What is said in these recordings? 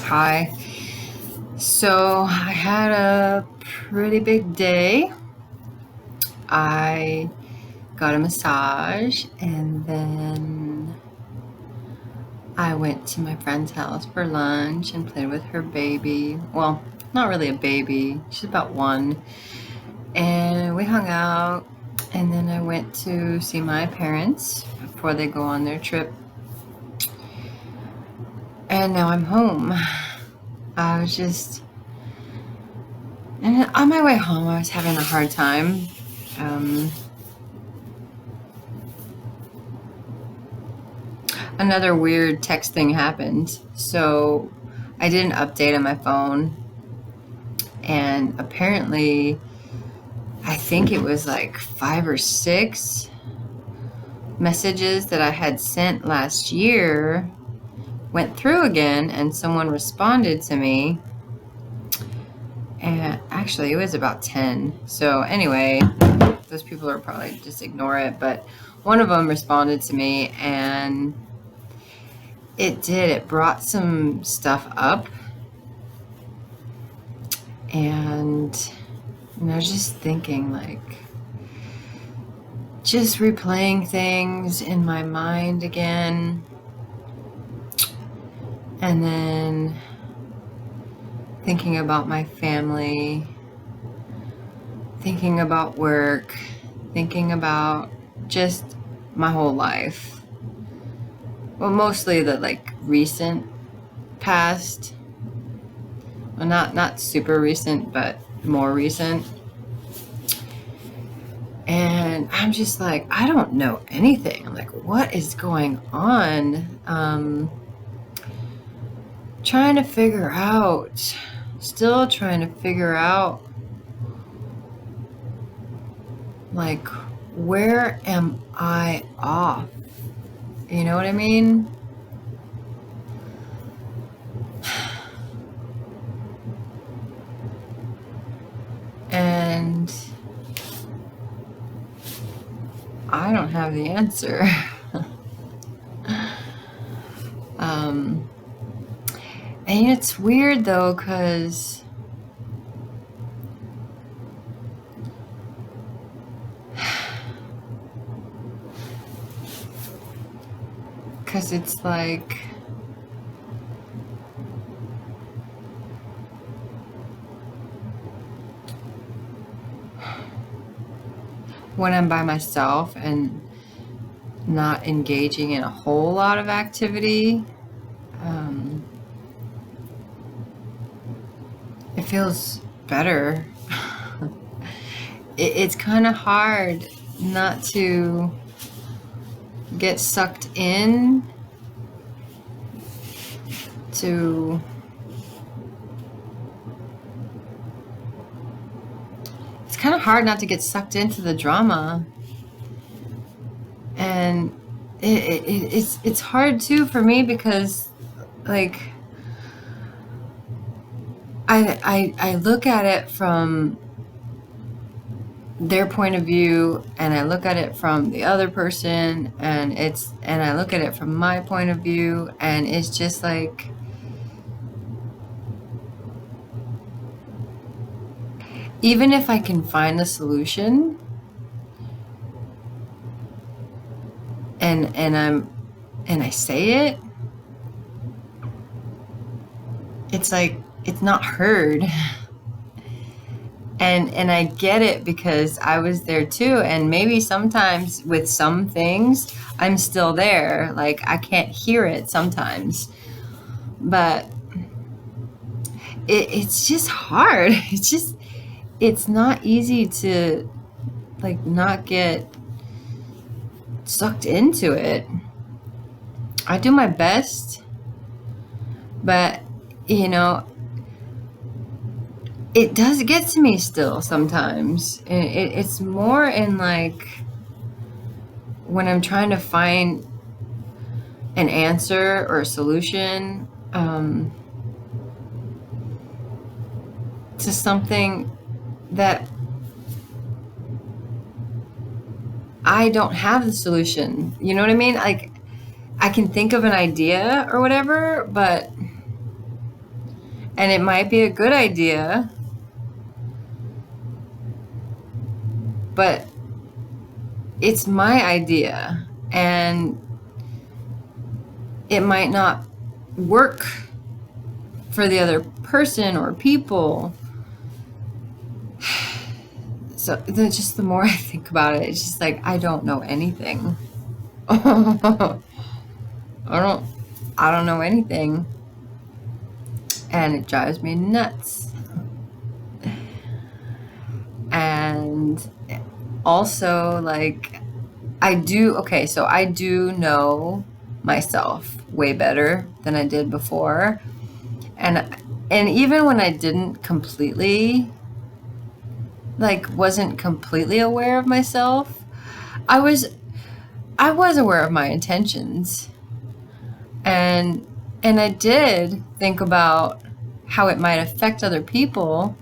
Hi. So I had a pretty big day. I got a massage and then I went to my friend's house for lunch and played with her baby. Well, not really a baby, she's about one. And we hung out and then I went to see my parents before they go on their trip. And now I'm home. And on my way home, I was having a hard time. Another weird text thing happened. So I did an update on my phone, and apparently, I think it was like 5 or 6 messages that I had sent last year went through again, and someone responded to me. And actually, it was about 10. So anyway, those people are probably just ignore it. But one of them responded to me, and it brought some stuff up. And I was just thinking, like, just replaying things in my mind again. And then thinking about my family, thinking about work, thinking about just my whole life. Well, mostly the recent past. Well, not super recent, but more recent. And I'm just like, I don't know anything. I'm like, what is going on? Still trying to figure out, like, where am I off? You know what I mean? And I don't have the answer. And it's weird though, because it's like when I'm by myself and not engaging in a whole lot of activity, it feels better. It's kind of hard not to get sucked in to it's kind of hard not to get sucked into the drama. And it's hard too for me because, like, I look at it from their point of view, and I look at it from the other person, and I look at it from my point of view, and it's just like, even if I can find the solution and I say it, it's like it's not heard. And I get it because I was there too, and maybe sometimes with some things I'm still there, like I can't hear it sometimes, but it's just hard. It's not easy to, like, not get sucked into it. I do my best, but it does get to me still sometimes. It's more in, like, when I'm trying to find an answer or a solution to something that I don't have the solution. You know what I mean? Like, I can think of an idea or whatever, but And it might be a good idea, but it's my idea, and it might not work for the other person or people. So just the more I think about it, it's just like, I don't know anything. I don't know anything. And it drives me nuts. And also, like, I do know myself way better than I did before. And even when I didn't completely, like, wasn't completely aware of myself, I was aware of my intentions. And I did think about how it might affect other people.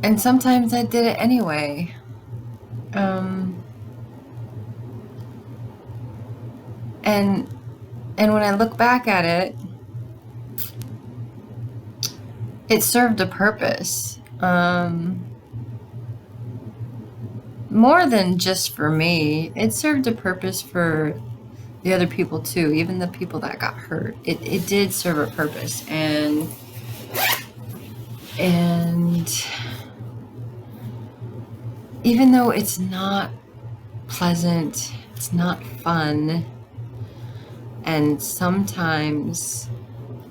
And sometimes I did it anyway. And when I look back at it, it served a purpose. More than just for me, it served a purpose for the other people too, even the people that got hurt. It did serve a purpose. And even though it's not pleasant, it's not fun, and sometimes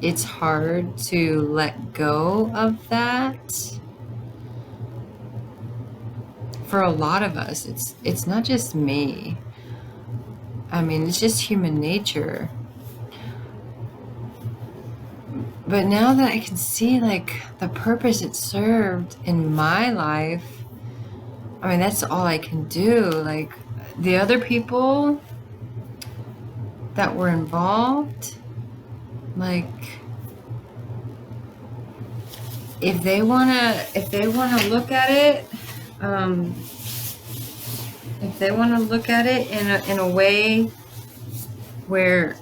it's hard to let go of that. For a lot of us, it's not just me. I mean, it's just human nature. But now that I can see, like, the purpose it served in my life, I mean, that's all I can do. Like, the other people that were involved, like, if they wanna look at it, if they want to look at it in a way where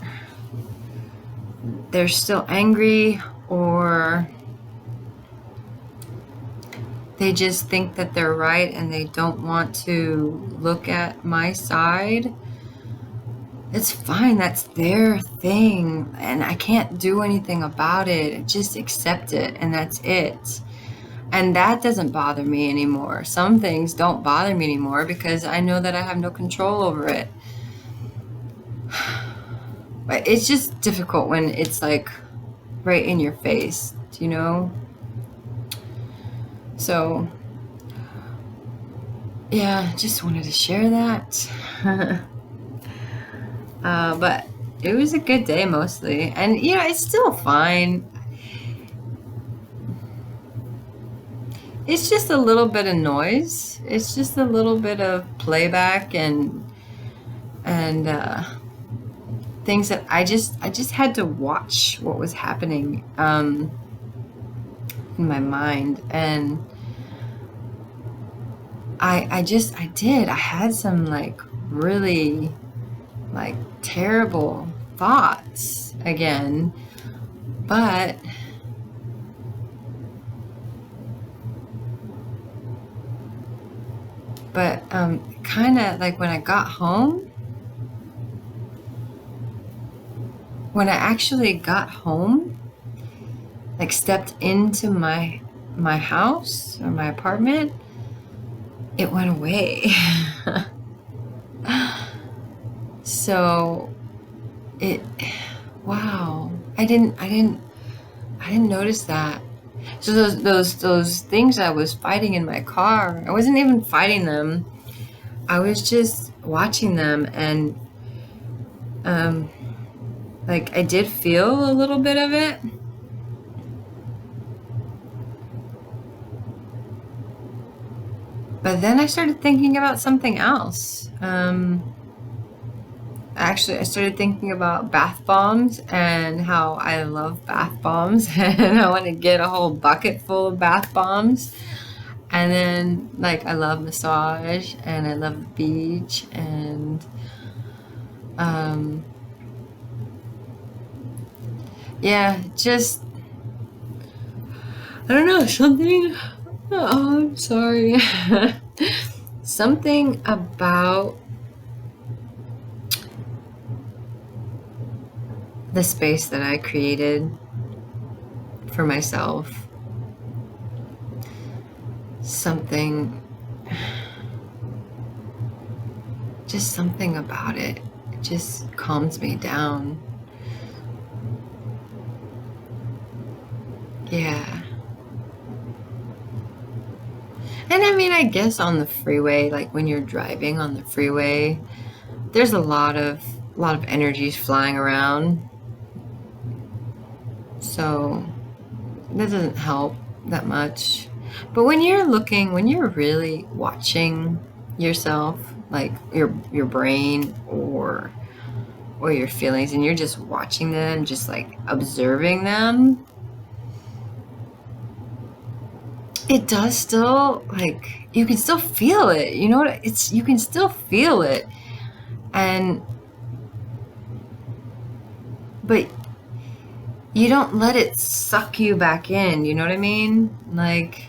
they're still angry, or they just think that they're right and they don't want to look at my side, it's fine. That's their thing, and I can't do anything about it. Just accept it, and that's it. And that doesn't bother me anymore. Some things don't bother me anymore because I know that I have no control over it. But it's just difficult when it's, like, right in your face, you know? So, yeah, just wanted to share that. But it was a good day mostly. And, it's still fine. It's just a little bit of noise. It's just a little bit of playback and things that I just had to watch what was happening in my mind. And I had some, like, really, like, terrible thoughts again, but kind of like when I actually got home, like, stepped into my house or my apartment, it went away. So wow, I didn't notice that. So those things I was fighting in my car, I wasn't even fighting them. I was just watching them, and like, I did feel a little bit of it. But then I started thinking about something else. Actually, I started thinking about bath bombs and how I love bath bombs, and I want to get a whole bucket full of bath bombs. And then, like, I love massage and I love the beach and, yeah, just, I don't know, something, oh, I'm sorry. Something about the space that I created for myself. Just something about it just calms me down. Yeah. And I mean, I guess on the freeway, like when you're driving on the freeway, there's a lot of energies flying around. So that doesn't help that much. But when you're really watching yourself, like your brain or your feelings, and you're just watching them, just like observing them, it does still, like, you can still feel it. You know what? You can still feel it. But you don't let it suck you back in. You know what I mean? Like,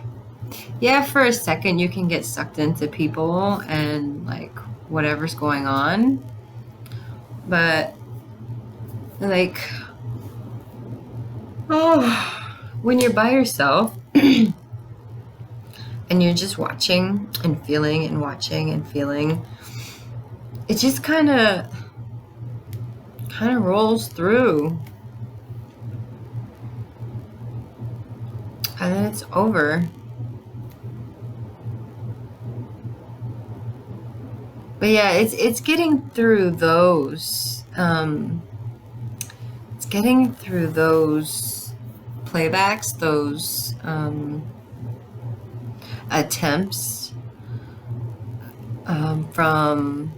yeah, for a second you can get sucked into people and like whatever's going on. But like, when you're by yourself and you're just watching and feeling and watching and feeling, it just kind of rolls through. And then it's over. But yeah, it's getting through those. It's getting through those playbacks, those attempts from,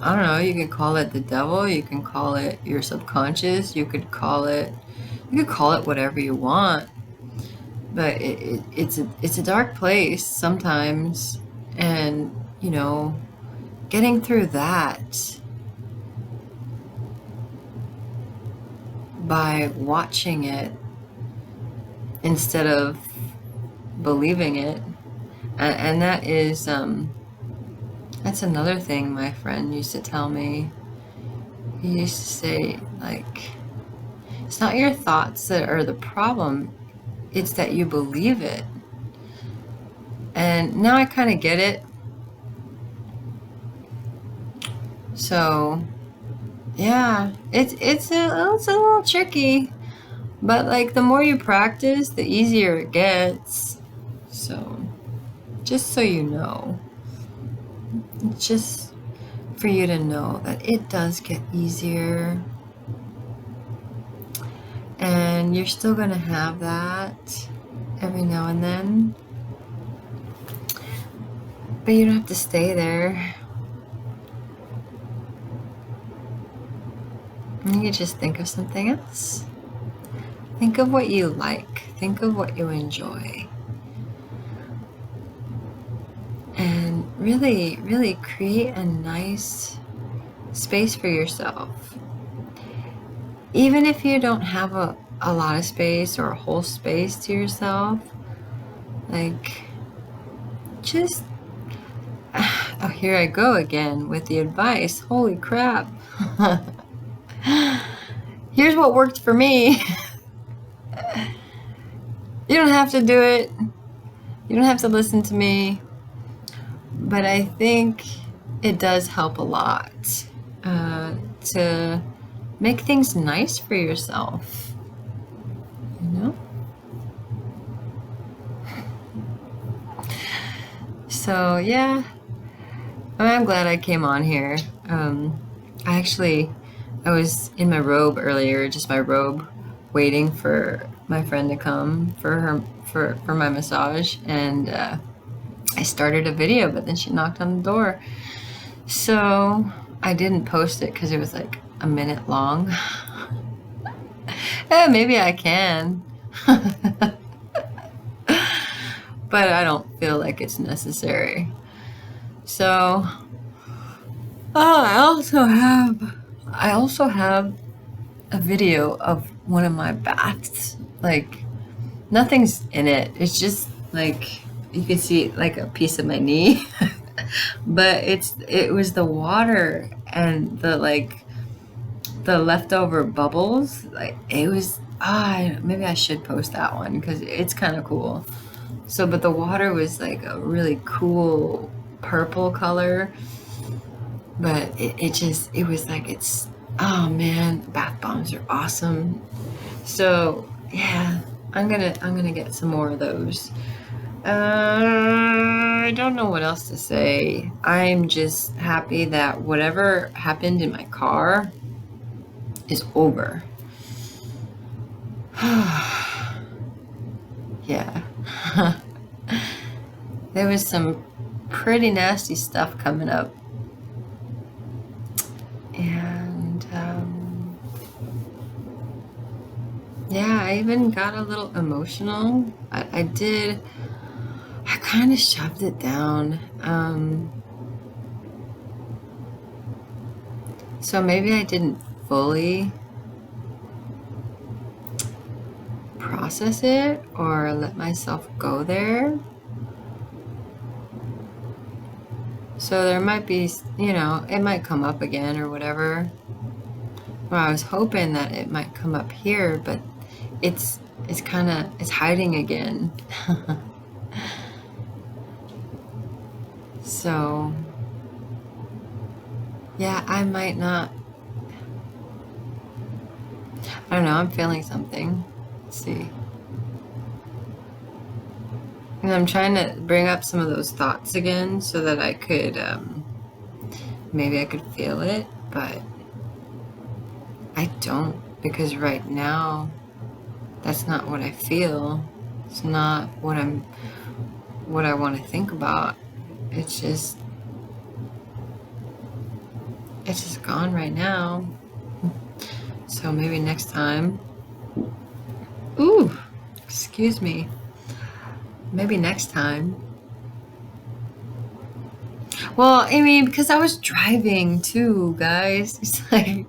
I don't know, you could call it the devil, you can call it your subconscious, you could call it whatever you want. But it's a dark place sometimes, and you know, getting through that by watching it instead of believing it, and that is that's another thing my friend used to tell me. He used to say, like, it's not your thoughts that are the problem, it's that you believe it. And now I kind of get it. So yeah, it's a little tricky, but like the more you practice, the easier it gets. So just so you know, just for you to know that it does get easier, and you're still gonna have that every now and then, but you don't have to stay there. You can just think of something else. Think of what you like. Think of what you enjoy. And really, really create a nice space for yourself. Even if you don't have a lot of space or a whole space to yourself, like, just, oh, here I go again with the advice. Holy crap. Here's what worked for me. You don't have to do it. You don't have to listen to me. But I think it does help a lot to make things nice for yourself. You know? So, yeah. I'm glad I came on here. I was in my robe earlier, just my robe, waiting for my friend to come for my massage, and I started a video, but then she knocked on the door, so I didn't post it because it was like a minute long. Maybe I can. but I don't feel like it's necessary. So, I also have a video of one of my baths. Like, nothing's in it. It's just like, you can see like a piece of my knee, but it was the water and the leftover bubbles. Like, it was, maybe I should post that one because it's kind of cool. So, but the water was like a really cool purple color, but it was like, oh man, bath bombs are awesome. So yeah, I'm gonna get some more of those. I don't know what else to say. I'm just happy that whatever happened in my car is over. Yeah. There was some pretty nasty stuff coming up. And yeah, I even got a little emotional. I kind of shoved it down. So maybe I didn't fully process it or let myself go there. So there might be, it might come up again or whatever. Well, I was hoping that it might come up here, but it's hiding again. So yeah, I might not. I don't know, I'm feeling something. Let's see. And I'm trying to bring up some of those thoughts again so that I could, maybe I could feel it, but I don't, because right now, that's not what I feel. It's not what I want to think about. It's just gone right now. So maybe next time. Ooh, excuse me. Maybe next time. Well, I mean, because I was driving too, guys. It's like,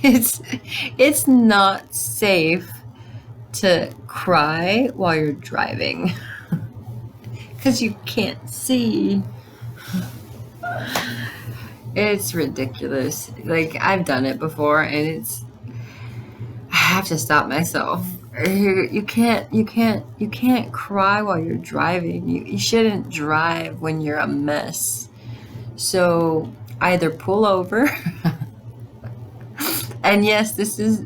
it's not safe to cry while you're driving because you can't see. It's ridiculous. Like, I've done it before, and I have to stop myself. You can't cry while you're driving. You shouldn't drive when you're a mess. So either pull over. And yes, this is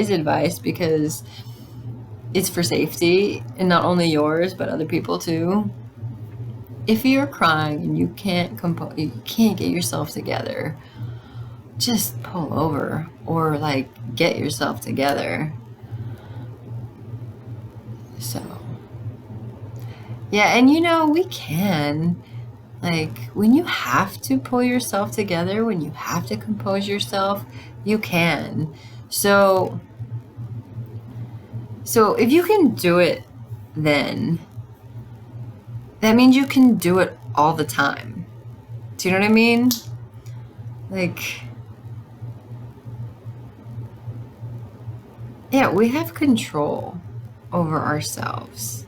advice because it's for safety, and not only yours but other people too. If you're crying and you can't get yourself together, just pull over or like get yourself together. So yeah, and we can, like, when you have to pull yourself together, when you have to compose yourself, you can. So if you can do it then, that means you can do it all the time. Do you know what I mean? Like, yeah, we have control over ourselves.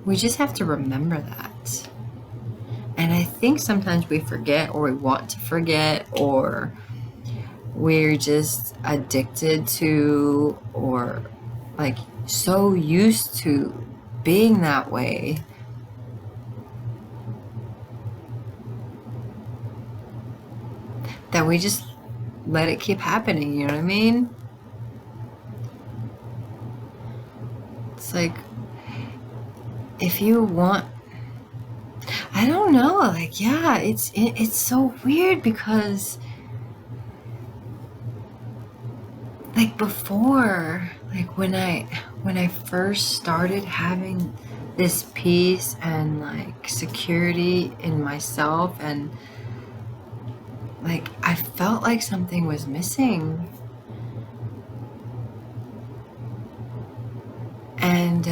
We just have to remember that. And I think sometimes we forget, or we want to forget, or we're just addicted to, or like so used to being that way that we just let it keep happening. You know what I mean? It's like, if you want, I don't know, like, yeah, it's so weird because, like, before, like, when I first started having this peace and like security in myself, and like I felt like something was missing, and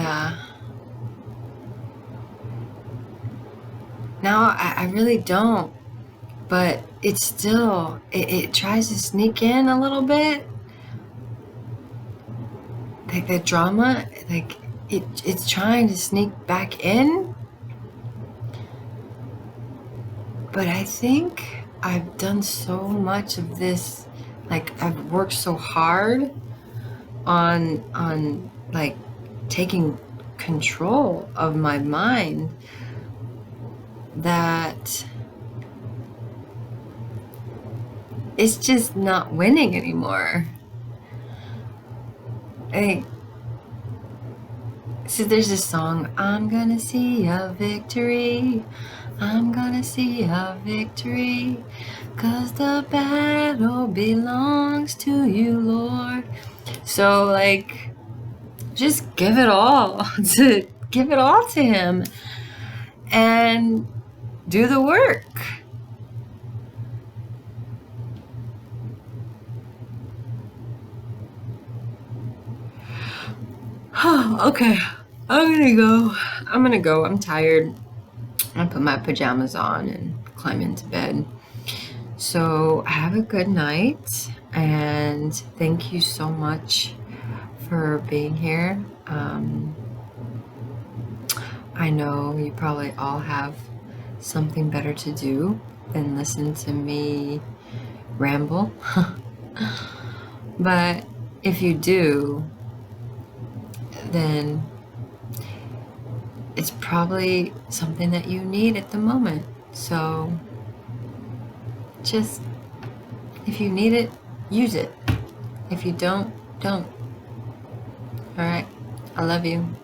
now I really don't. But it still, it tries to sneak in a little bit. Like the drama, like it's trying to sneak back in. But I think I've done so much of this, like I've worked so hard on like taking control of my mind that it's just not winning anymore. So there's this song, I'm gonna see a victory, I'm gonna see a victory, 'cause the battle belongs to you, Lord. So like, just give it all to him and do the work. Okay, I'm gonna go. I'm tired. I'm gonna put my pajamas on and climb into bed. So have a good night, and thank you so much for being here. I know you probably all have something better to do than listen to me ramble. But if you do, then it's probably something that you need at the moment. So just, if you need it, use it. If you don't, don't. All right. I love you.